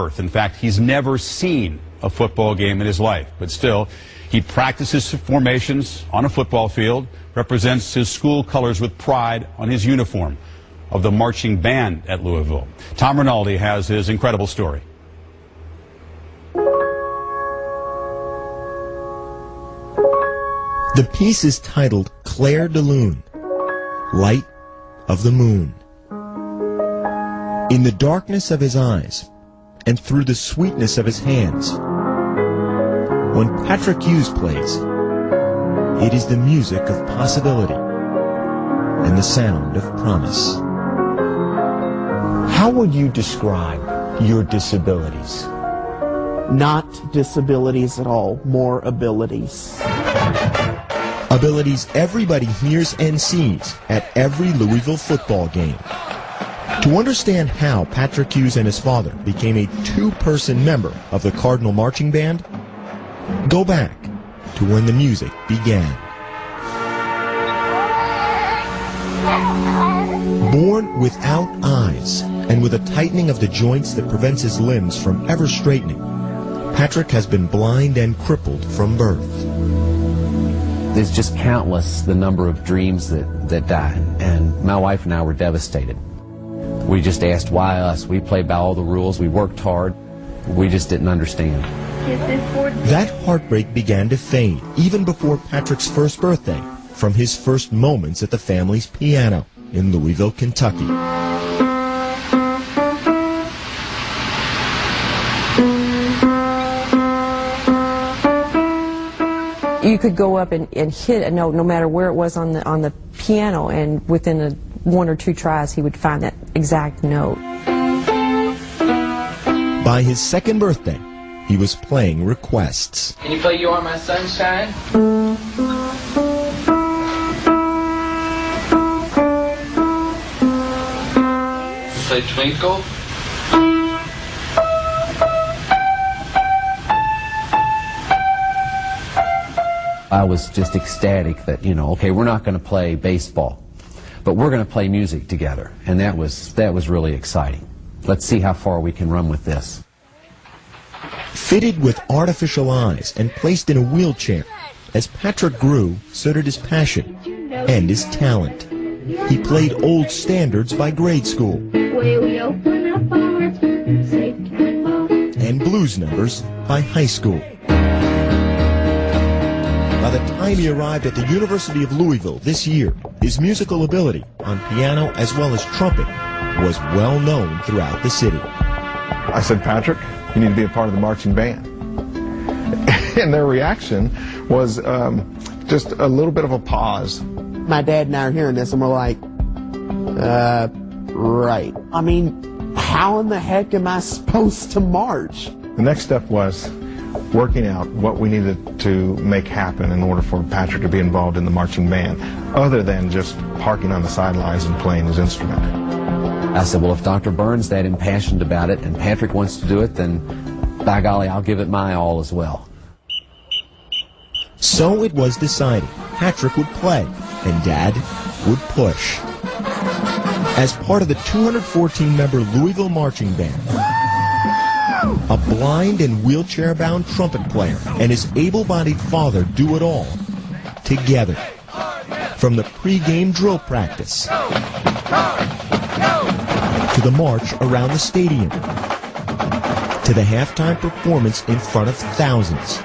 birth. In fact, he's never seen a football game in his life, but still, he practices formations on a football field, represents his school colors with pride on his uniform of the marching band at Louisville. Tom Rinaldi has his incredible story. The piece is titled Clair de Lune, Light of the Moon. In the darkness of his eyes and through the sweetness of his hands, when Patrick Hughes plays, it is the music of possibility and the sound of promise. How would you describe your disabilities? Not disabilities at all, more abilities. Abilities everybody hears and sees at every Louisville football game. To understand how Patrick Hughes and his father became a two-person member of the Cardinal Marching Band, go back to when the music began. Born without eyes and with a tightening of the joints that prevents his limbs from ever straightening, Patrick has been blind and crippled from birth. There's just countless the number of dreams that died, and my wife and I were devastated. We just asked why us. We played by all the rules. We worked hard. We just didn't understand. That heartbreak began to fade even before Patrick's first birthday, from his first moments at the family's piano in Louisville, Kentucky. You could go up and hit a note no matter where it was on the piano, and within one or two tries he would find that exact note. By his second birthday, he was playing requests. Can you play You Are My Sunshine? Play Twinkle. I was just ecstatic that, okay, we're not going to play baseball, but we're going to play music together, and that was really exciting. Let's see how far we can run with this. Fitted with artificial eyes and placed in a wheelchair, as Patrick grew, so did his passion and his talent. He played old standards by grade school and blues numbers by high school. By the time he arrived at the University of Louisville this year, his musical ability on piano as well as trumpet was well known throughout the city. I said, Patrick, you need to be a part of the marching band. And their reaction was just a little bit of a pause. My dad and I are hearing this and we're like, right. I mean, how in the heck am I supposed to march? The next step was working out what we needed to make happen in order for Patrick to be involved in the marching band, other than just parking on the sidelines and playing his instrument. I said, well, if Dr. Burns that impassioned about it and Patrick wants to do it, then by golly, I'll give it my all as well. So it was decided Patrick would play and Dad would push. As part of the 214-member Louisville Marching Band, a blind and wheelchair-bound trumpet player and his able-bodied father do it all together. From the pre-game drill practice to the march around the stadium to the halftime performance in front of thousands.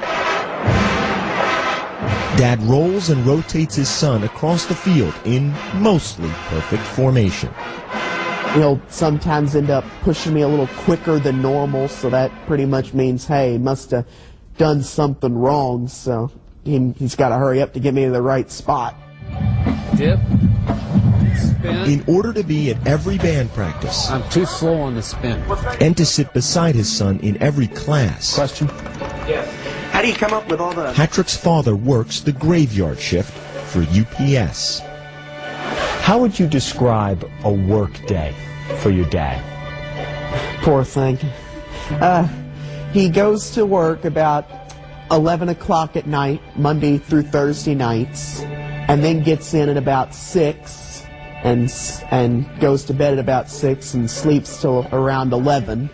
Dad rolls and rotates his son across the field in mostly perfect formation. He'll sometimes end up pushing me a little quicker than normal, so that pretty much means, hey, he must have done something wrong, so he's got to hurry up to get me to the right spot. Dip. Spin. In order to be at every band practice, I'm too slow on the spin. And to sit beside his son in every class. Question? Yes. How do you come up with all the... Patrick's father works the graveyard shift for UPS. How would you describe a work day for your dad? Poor thing. He goes to work about 11 o'clock at night, Monday through Thursday nights, and then gets in at about 6 and goes to bed at about 6 and sleeps till around 11.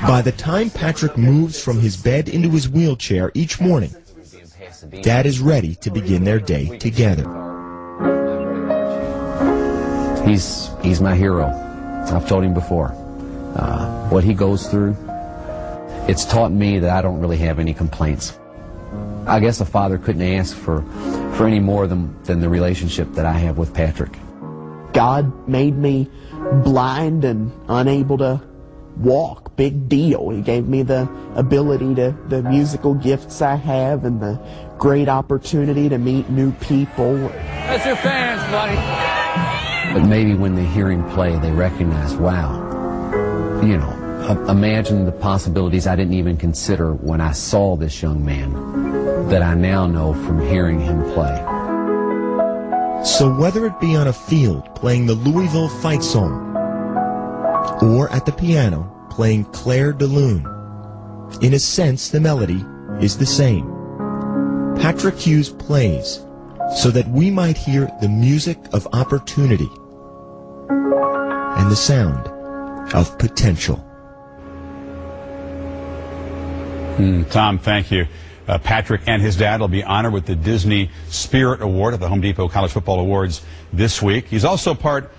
By the time Patrick moves from his bed into his wheelchair each morning, Dad is ready to begin their day together. He's my hero. I've told him before. What he goes through, it's taught me that I don't really have any complaints. I guess a father couldn't ask for any more than the relationship that I have with Patrick. God made me blind and unable to walk. Big deal. He gave me the ability to, the musical gifts I have, and the great opportunity to meet new people. That's your fans, buddy. But maybe when they hear him play, they recognize, wow, you know, imagine the possibilities I didn't even consider when I saw this young man that I now know from hearing him play. So whether it be on a field playing the Louisville fight song, or at the piano playing Claire de Lune, in a sense the melody is the same. Patrick Hughes plays so that we might hear the music of opportunity and the sound of potential. Tom, thank you. Patrick and his dad will be honored with the Disney Spirit Award at the Home Depot College Football Awards this week. He's also part